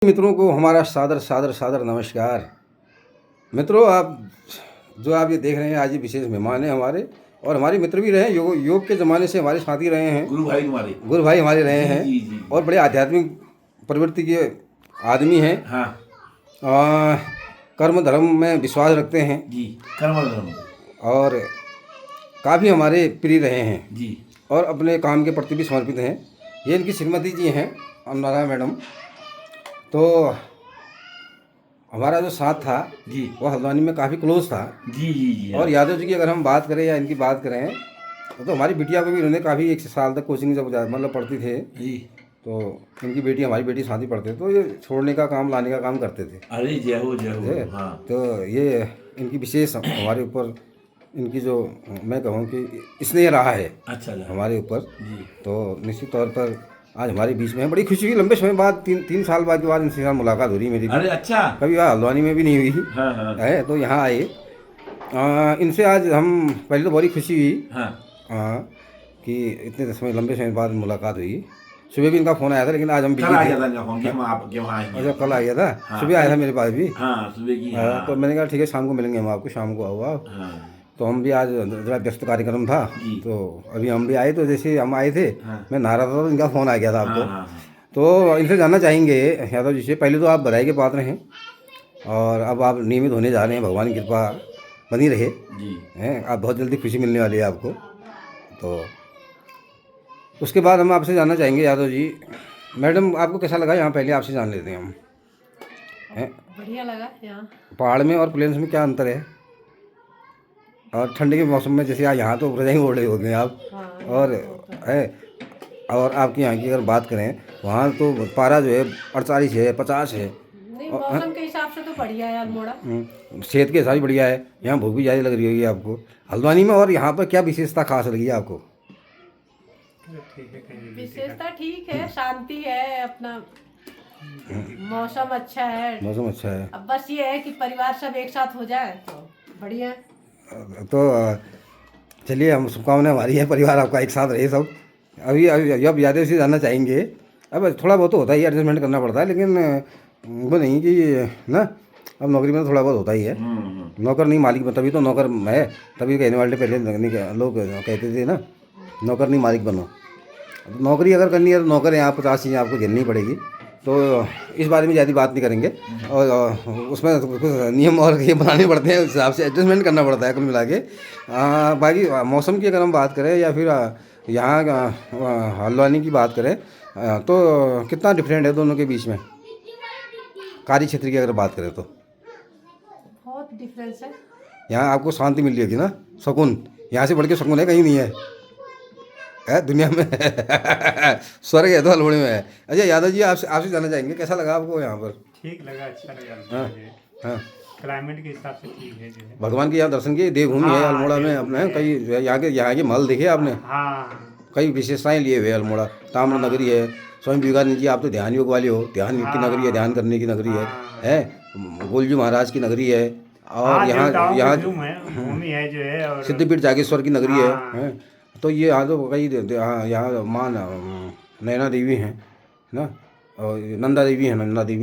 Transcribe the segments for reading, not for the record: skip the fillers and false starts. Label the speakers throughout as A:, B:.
A: मित्रों को हमारा सादर सादर सादर नमस्कार। मित्रों, आप ये देख रहे हैं, आज ये विशेष मेहमान हैं हमारे, और हमारे मित्र भी रहे हैं, योग के ज़माने से हमारे साथी रहे हैं, गुरु भाई हमारे रहे हैं। जी। और बड़े आध्यात्मिक प्रवृत्ति के आदमी हैं।
B: हाँ।
A: कर्म धर्म में विश्वास रखते हैं
B: जी, कर्म धर्म,
A: और काफ़ी हमारे प्रिय रहे हैं
B: जी,
A: और अपने काम के प्रति भी समर्पित हैं। ये इनकी श्रीमती जी हैं, अनुराधा मैडम। तो हमारा जो साथ था
B: जी,
A: वो हल्द्वानी में काफ़ी क्लोज था।
B: जी जी जी।
A: और यादव जी की अगर हम बात करें या इनकी बात करें तो हमारी बिटिया को भी इन्होंने काफ़ी 1 साल तक कोचिंग जब मतलब पढ़ती थे
B: जी,
A: तो इनकी बेटी, हमारी बेटी साथ ही पढ़ते, तो ये छोड़ने का काम लाने का काम करते थे।
B: अरे जय हो। हाँ।
A: तो ये इनकी विशेष हमारे ऊपर, इनकी जो मैं कहूँ कि स्नेह रहा है
B: अच्छा
A: हमारे ऊपर।
B: जी।
A: तो निश्चित तौर पर आज हमारे बीच में बड़ी खुशी हुई। लंबे समय बाद, तीन साल बाद के बाद इनसे साथ मुलाकात हो रही मेरी।
B: अरे अच्छा।
A: कभी हल्द्वानी में भी नहीं हुई।
B: हाँ हाँ।
A: है तो यहाँ आए। इनसे आज हम पहले तो बड़ी खुशी हुई।
B: हाँ।
A: कि इतने समय, लंबे समय बाद मुलाकात हुई। सुबह भी इनका फ़ोन आया था, लेकिन आज हम बिजी थे।
B: कल आ गया था इनका फ़ोन कि हम आपके वहाँ आएंगे।
A: अच्छा, कल आ गया था।
B: हाँ,
A: सुबह आया था मेरे पास भी।
B: हाँ सुबह की। हाँ।
A: तो मैंने कहा ठीक है, शाम को मिलेंगे हम आपको, शाम को आओ आप।
B: हाँ।
A: तो हम भी आज ज़रा व्यस्त कार्यक्रम था, तो अभी हम भी आए। तो जैसे हम आए थे,
B: हाँ।
A: मैं नहा रहा था तो इनका फ़ोन आ गया था आपको।
B: हाँ।
A: तो इनसे जानना चाहेंगे यादव जी से, पहले तो आप बधाई के पात्र हैं, और अब आप नियमित होने जा रहे हैं, भगवान की कृपा बनी रहे
B: जी।
A: हैं। आप बहुत जल्दी खुशी मिलने वाली है आपको। तो उसके बाद हम आपसे जानना चाहेंगे यादव जी, मैडम आपको कैसा लगा यहाँ? पहले आपसे जान लेते हैं हम।
C: बढ़िया लगा यहाँ।
A: पहाड़ में और प्लेन्स में क्या अंतर है? और ठंडी के मौसम में, जैसे यहाँ तो रजाई ओढ़े होते हैं आप।
C: हाँ,
A: और है, और आपकी यहाँ की अगर बात करें, वहाँ तो पारा जो है 48 है, 50 है।
C: नहीं, मौसम के हिसाब से तो बढ़िया है अल्मोड़ा।
A: सेहत के हिसाब से बढ़िया है। यहाँ भूख भी ज़्यादा लग रही होगी आपको हल्द्वानी में। और यहाँ पर क्या विशेषता खास लगी है आपको?
C: विशेषता ठीक है, शांति है, अपना मौसम अच्छा है।
A: मौसम अच्छा है।
C: अब बस ये है कि परिवार सब एक साथ हो जाए तो बढ़िया है।
A: तो चलिए, हम शुभकामनाएं हमारी है, परिवार आपका एक साथ रहे सब। अब यादें से जानना चाहेंगे। अब थोड़ा बहुत तो होता ही है, एडजस्टमेंट करना पड़ता है, लेकिन वो नहीं कि ना, अब नौकरी में तो थोड़ा बहुत होता ही है। नौकर नहीं मालिक में, तभी तो नौकर है। तभी कहने वाले पहले लोग कहते थे ना, नौकर नहीं मालिक बनो। नौकरी अगर करनी है तो नौकर यहाँ 50 चीज़ें आपको झेलनी पड़ेगी। तो इस बारे में ज़्यादा बात नहीं करेंगे। और उसमें कुछ नियम और ये बनाने पड़ते हैं, उस हिसाब से एडजस्टमेंट करना पड़ता है कुल मिला के। बाकी मौसम की अगर हम बात करें या फिर यहाँ हल्द्वानी की बात करें, तो कितना डिफरेंट है दोनों के बीच में? कार्य क्षेत्र की अगर बात करें तो
C: बहुत डिफरेंस है।
A: यहाँ आपको शांति मिल रही होगी ना, सुकून। यहाँ से बढ़ के सुकून है कहीं नहीं है दुनिया में। स्वर्ग है तो हल्द्वानी में है। अच्छा यादव जी, आपसे जानना चाहेंगे कैसा लगा आपको यहाँ पर?
D: ठीक लगा, अच्छा लगा।
A: हाँ हाँ।
D: क्लाइमेट के हिसाब से ठीक है जो है।
A: भगवान के यहाँ दर्शन किए, देवभूमि है अल्मोड़ा में अपने। कई यहाँ के महल देखे आपने?
D: हाँ।
A: कई विशेषताएं लिए हुए अल्मोड़ा। ताम्र नगरी है, स्वामी विवेकानंद जी, आप तो ध्यान योग वाले हो, ध्यान की नगरी है, ध्यान करने की नगरी है। गोलजू महाराज की नगरी है। और यहाँ
D: भूमि है जो है, और
A: सिद्धपीठ जागेश्वर की नगरी है। तो ये यहाँ तो कई यहाँ माँ नैना देवी हैं ना, और नंदा देवी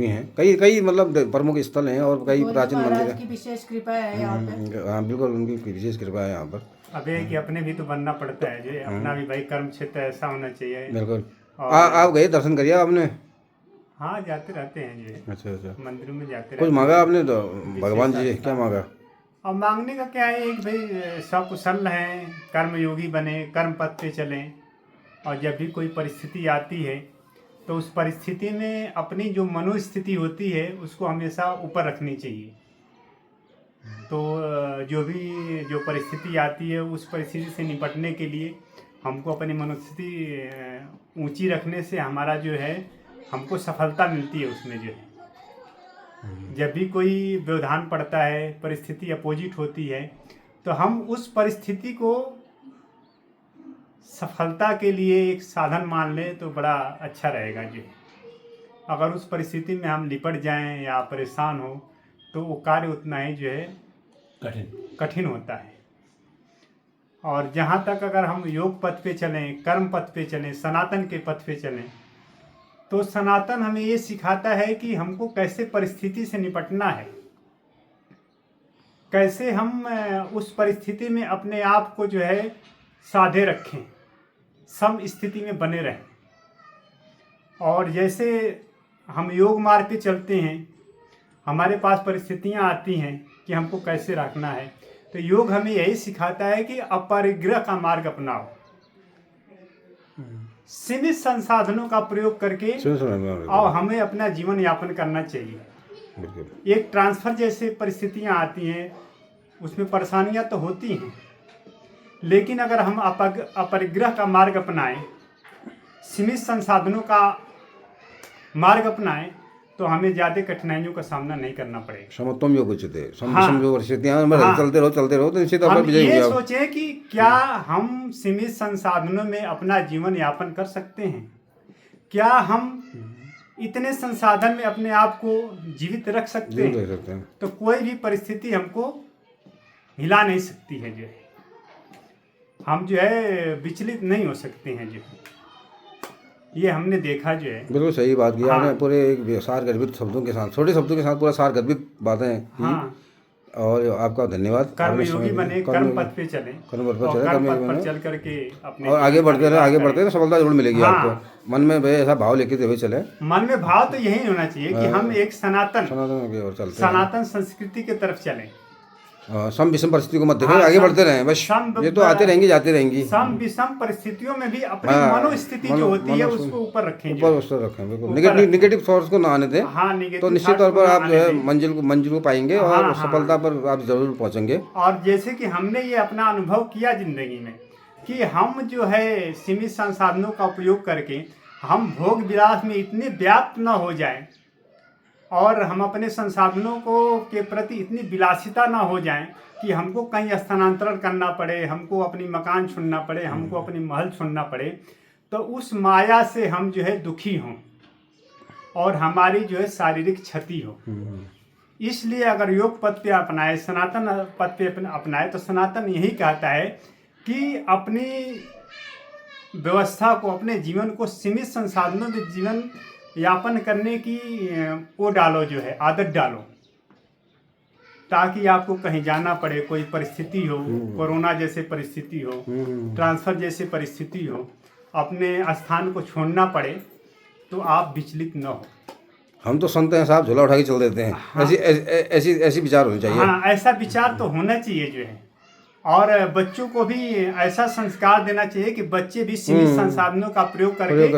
A: हैं। कई मतलब प्रमुख स्थल हैं, और कई प्राचीन मंदिर
C: की विशेष कृपा है यहाँ पे।
A: हाँ बिल्कुल, उनकी विशेष कृपा है यहाँ पर।
D: अब एक कि अपने भी तो बनना पड़ता है, जो अपना भी भाई कर्म क्षेत्र ऐसा होना चाहिए।
A: बिल्कुल। आप गए, दर्शन करिए आपने?
D: हाँ, जाते रहते हैं जो।
A: अच्छा।
D: मंदिरों में जाते
A: कुछ मांगा आपने तो भगवान जी से? क्या मांगा?
D: अब मांगने का क्या है, एक भाई सकुशल रहें, कर्म योगी बने, कर्म पथ पे चलें। और जब भी कोई परिस्थिति आती है तो उस परिस्थिति में अपनी जो मनोस्थिति होती है उसको हमेशा ऊपर रखनी चाहिए। तो जो परिस्थिति आती है, उस परिस्थिति से निपटने के लिए हमको अपनी मनोस्थिति ऊंची रखने से हमारा जो है, हमको सफलता मिलती है उसमें जो है। जब भी कोई व्यवधान पड़ता है, परिस्थिति अपोजिट होती है, तो हम उस परिस्थिति को सफलता के लिए एक साधन मान लें तो बड़ा अच्छा रहेगा जी। अगर उस परिस्थिति में हम लिपट जाएं या परेशान हो तो वो कार्य उतना ही जो है कठिन होता है। और जहाँ तक अगर हम योग पथ पे चलें, कर्म पथ पे चलें, सनातन के पथ पे चलें, तो सनातन हमें ये सिखाता है कि हमको कैसे परिस्थिति से निपटना है, कैसे हम उस परिस्थिति में अपने आप को जो है साधे रखें, सम स्थिति में बने रहें। और जैसे हम योग मार्ग पे चलते हैं, हमारे पास परिस्थितियां आती हैं कि हमको कैसे रखना है, तो योग हमें यही सिखाता है कि अपरिग्रह का मार्ग अपनाओ, सीमित संसाधनों का प्रयोग करके और हमें अपना जीवन यापन करना चाहिए। एक ट्रांसफर जैसे परिस्थितियां आती हैं, उसमें परेशानियां तो होती हैं, लेकिन अगर हम अपरिग्रह का मार्ग अपनाएं, सीमित संसाधनों का मार्ग अपनाएं, तो हमें ज़्यादा कठिनाइयों का सामना नहीं करना पड़ेगा।
A: समत्वम योग उच्यते, चलते रहो तो निश्चित
D: हम ये सोचें कि क्या हम सीमित संसाधनों में अपना जीवन यापन कर सकते हैं, क्या हम इतने संसाधन में अपने आप को जीवित रख सकते हैं, तो कोई भी परिस्थिति हमको हिला नहीं सकती है, जो है हम जो है विचलित नहीं हो सकते हैं, जो है ये हमने देखा जो है।
A: बिल्कुल सही बात की आपने, पूरे एक सार गर्भित शब्दों के साथ, छोटे शब्दों के साथ पूरा सार गर्भित बातें की। और आपका धन्यवाद।
D: कर्म योगी बने, कर्म पथ पे चले, कर्म पथ पर चल करके अपने
A: और आगे बढ़ते रहे सफलता जरूर मिलेगी आपको। मन में भाई ऐसा भाव लेके हुए चले,
D: मन में भाव तो यही होना चाहिए कि हम एक सनातन संस्कृति की तरफ चलें,
A: सम विषम परिस्थिति को मत देखो, आगे बढ़ते रहें बस। ये तो आते रहेंगी जाती रहेंगी।
D: सम विषम परिस्थितियों में भी अपनी मनोस्थिति जो होती है उसको ऊपर रखें,
A: बिल्कुल निगेटिव थॉट्स को ना आने दें, तो निश्चित तौर पर आप जो है मंजिल को पाएंगे और सफलता पर आप जरूर पहुंचेंगे।
D: और जैसे कि हमने ये अपना अनुभव किया जिंदगी में कि हम जो है सीमित संसाधनों का उपयोग करके हम भोग विलास में इतने व्याप्त न हो जाएं और हम अपने संसाधनों को के प्रति इतनी विलासिता ना हो जाएं कि हमको कहीं स्थानांतरण करना पड़े, हमको अपनी मकान छोड़ना पड़े, हमको अपनी महल छोड़ना पड़े, तो उस माया से हम जो है दुखी हों और हमारी जो है शारीरिक क्षति हो। इसलिए अगर योग पथ पे अपनाए, सनातन पथ पे अपनाए, तो सनातन यही कहता है कि अपनी व्यवस्था को, अपने जीवन को सीमित संसाधनों में जीवन यापन करने की वो डालो, जो है आदत डालो, ताकि आपको कहीं जाना पड़े, कोई परिस्थिति हो, कोरोना जैसे परिस्थिति हो, ट्रांसफर जैसे परिस्थिति हो, अपने स्थान को छोड़ना पड़े, तो आप विचलित न हो।
A: हम तो संत हैं साहब, झोला उठा के चल देते हैं। हाँ। ऐसी विचार होने चाहिए।
D: हाँ, ऐसा विचार तो होना चाहिए जो है। और बच्चों को भी ऐसा संस्कार देना चाहिए कि बच्चे भी सीमित संसाधनों का प्रयोग करके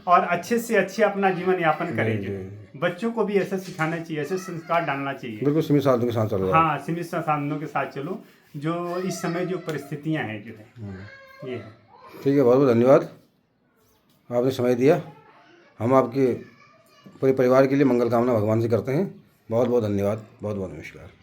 D: और अच्छे से अच्छे अपना जीवन यापन करें। बच्चों को भी ऐसा सिखाना चाहिए, ऐसे संस्कार डालना चाहिए।
A: बिल्कुल सीमित संसाधनों के साथ चलो।
D: हाँ, सीमित संसाधनों के साथ चलो, जो इस समय जो परिस्थितियाँ हैं जो है ये है।
A: ठीक है, बहुत बहुत धन्यवाद, आपने समय दिया। हम आपके पूरे परिवार के लिए मंगल कामना भगवान से करते हैं। बहुत बहुत धन्यवाद, बहुत बहुत नमस्कार।